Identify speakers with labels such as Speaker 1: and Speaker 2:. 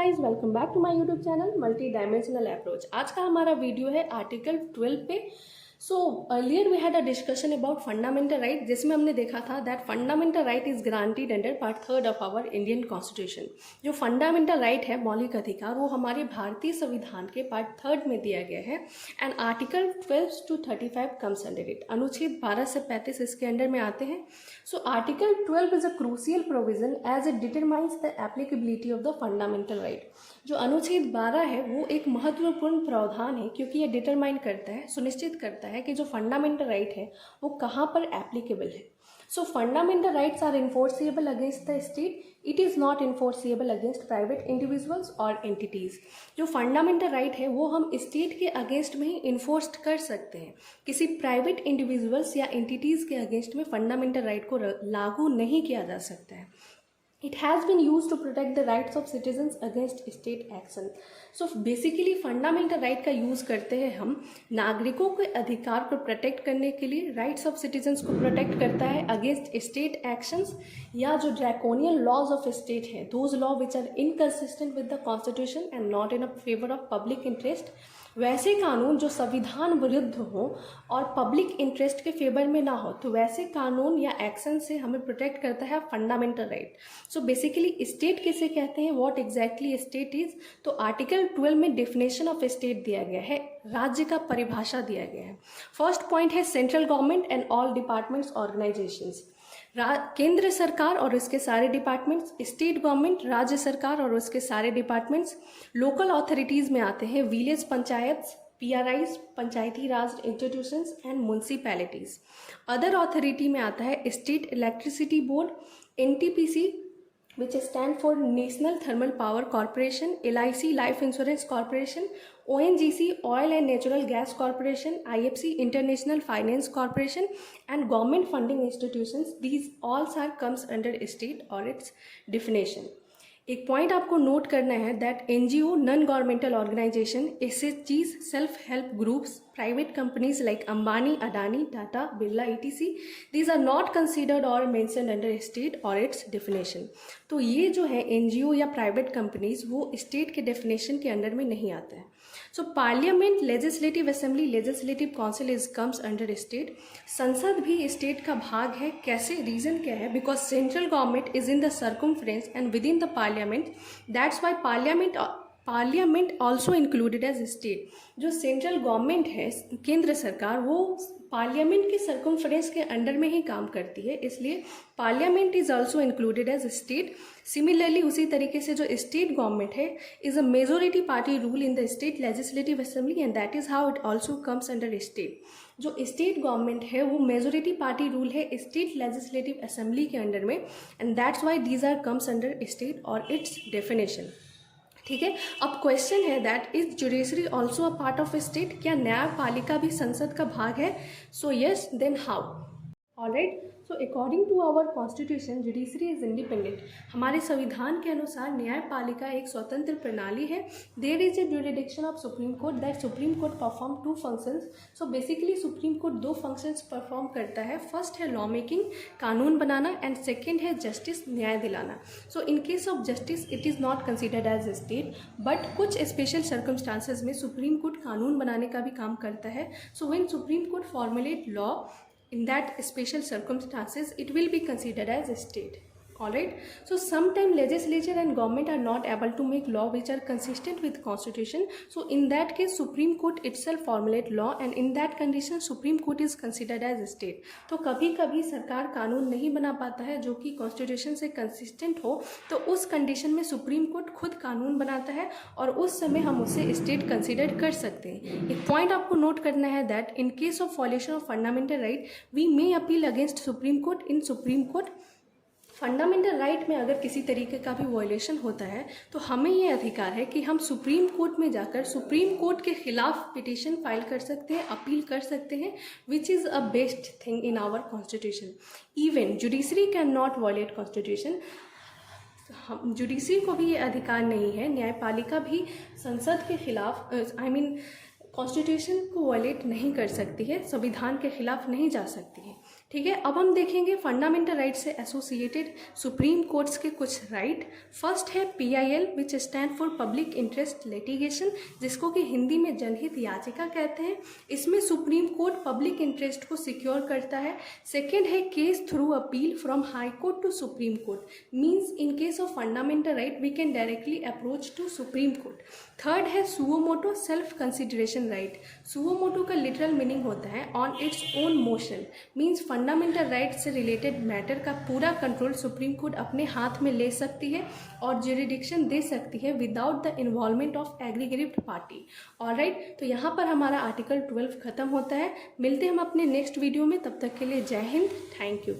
Speaker 1: Guys, welcome back to my YouTube channel multi dimensional approach. आज का हमारा video है आर्टिकल 12 पे। So earlier we had a discussion about fundamental right, जिसमें हमने देखा था that fundamental right is granted under part 3 of our Indian constitution. जो फंडामेंटल राइट है, मौलिक अधिकार, वो हमारे भारतीय संविधान के पार्ट 3 में दिया गया है and article 12 to 35 comes under it. अनुच्छेद 12 से 35 इसके अंडर में आते हैं। So article 12 is a crucial provision as it determines the applicability of the fundamental right. जो अनुच्छेद 12 है वो एक महत्वपूर्ण प्रावधान है, क्योंकि ये डिटरमाइन करता है, सुनिश्चित करता है कि जो फंडामेंटल राइट है वो कहाँ पर एप्लीकेबल है। So fundamental rights are enforceable against the state, it is not enforceable against private individuals और एंटिटीज़। जो फंडामेंटल राइट है वो हम स्टेट के अगेंस्ट में ही इन्फोर्स कर सकते हैं, किसी प्राइवेट इंडिविजुअल्स या एंटिटीज़ के अगेंस्ट में फंडामेंटल राइट को लागू नहीं किया जा सकता है। It has been used to protect the rights of citizens against state action. So basically fundamental right का यूज़ करते हैं हम नागरिकों के अधिकार को प्रोटेक्ट करने के लिए। राइट्स ऑफ सिटीजन्स को प्रोटेक्ट करता है अगेंस्ट स्टेट एक्शंस या जो ड्रैकोनियन लॉज ऑफ स्टेट है, those law which are inconsistent with the constitution and not in favour of public interest. वैसे कानून जो संविधान विरुद्ध हो और पब्लिक इंटरेस्ट के फेवर में ना हो, तो वैसे कानून या एक्शन से हमें प्रोटेक्ट करता है fundamental right. So basically state किसे कहते हैं, व्हाट एग्जैक्टली स्टेट इज, तो आर्टिकल 12 में डेफिनेशन ऑफ स्टेट दिया गया है, राज्य का परिभाषा दिया गया है। फर्स्ट पॉइंट है central government and all departments organisations. केंद्र सरकार और उसके सारे डिपार्टमेंट्स, स्टेट गवर्नमेंट राज्य सरकार और उसके सारे डिपार्टमेंट्स, लोकल अथॉरिटीज़ में आते हैं village panchayat, PRIs Panchayati Raj institutions and municipalities. Other authority में आता है state electricity board, NTPC which stand for National Thermal Power Corporation, LIC Life Insurance Corporation, ONGC Oil and Natural Gas Corporation, IFC International Finance Corporation and government funding institutions. These all are comes under state or its definition. एक point आपको note करना है that NGO non governmental organisation, SHGs self help groups, private companies like Ambani, Adani, Tata, Birla ETC, these are not considered और mentioned under state और its definition. तो ये जो है NGO या प्राइवेट कंपनीज वो स्टेट के डेफिनेशन के अंडर में नहीं आते हैं। So parliament, legislative assembly, legislative council is comes under state. संसद भी स्टेट का भाग है। कैसे, रीजन क्या है, because central government is in the circumference and within the parliament, that's why parliament also included as state. जो central government है, केंद्र सरकार, वो पार्लियामेंट के सर्कमफ्रेंस के अंडर में ही काम करती है, इसलिए parliament is also included as state. Similarly उसी तरीके से जो स्टेट गवर्नमेंट है is a majority party rule in the state legislative assembly and that is how it also comes under state. जो स्टेट गवर्नमेंट है वो मेजोरिटी पार्टी रूल है state legislative assembly के अंडर में and that's why these are comes under state और its definition. ठीक है, अब क्वेश्चन है that is judiciary also a part of state, क्या न्यायपालिका भी संसद का भाग है? So yes, then how? Alright, so according to our constitution judiciary is independent. हमारे संविधान के अनुसार न्यायपालिका एक स्वतंत्र प्रणाली है। There is a jurisdiction of supreme court that supreme court perform 2 functions. So basically supreme court 2 functions perform करता है। फर्स्ट है लॉ मेकिंग, कानून बनाना, एंड सेकेंड है जस्टिस, न्याय दिलाना। सो इन case of justice it is not considered as state, but कुछ special circumstances में सुप्रीम कोर्ट कानून बनाने का भी काम करता है। So when supreme court formulate law in that special circumstances it will be considered as a state. Alright, so sometime legislature and government are not able to make law which are consistent with constitution, so in that case supreme court itself formulate law and in that condition supreme court is considered as a state. तो कभी कभी सरकार कानून नहीं बना पाता है जो कि कॉन्स्टिट्यूशन से कंसिस्टेंट हो, तो उस कंडीशन में सुप्रीम कोर्ट खुद कानून बनाता है और उस समय हम उसे स्टेट कंसिडर कर सकते हैं। एक पॉइंट आपको नोट करना है that in case of violation of fundamental right we may appeal against supreme court in supreme court. Fundamental right में अगर किसी तरीके का भी वॉयलेशन होता है तो हमें ये अधिकार है कि हम सुप्रीम कोर्ट में जाकर सुप्रीम कोर्ट के खिलाफ पिटीशन फाइल कर सकते हैं, अपील कर सकते हैं, which is a best thing in our constitution. Even judiciary can not violate constitution. हम जुडिशरी को भी ये अधिकार नहीं है, न्यायपालिका भी संसद के खिलाफ कॉन्स्टिट्यूशन को वॉयलेट नहीं कर सकती है, संविधान के खिलाफ नहीं जा सकती है। ठीक है, अब हम देखेंगे फंडामेंटल राइट से एसोसिएटेड सुप्रीम कोर्ट्स के कुछ राइट। फर्स्ट है PIL which stand for public interest litigation, जिसको कि हिंदी में जनहित याचिका कहते हैं। इसमें सुप्रीम कोर्ट पब्लिक इंटरेस्ट को सिक्योर करता है। सेकेंड है case through appeal from high court to supreme court, means in case of fundamental right we can directly approach to supreme court. Third है suo motu self consideration right. Suo motu का literal meaning होता है on its own motion, means fundamental right से related matter का पूरा control supreme court अपने हाथ में ले सकती है और ज्यूरिडिक्शन दे सकती है without the involvement of aggregated party. Alright, तो यहाँ पर हमारा आर्टिकल 12 खत्म होता है। मिलते हैं हम अपने नेक्स्ट वीडियो में, तब तक के लिए जय हिंद, थैंक यू।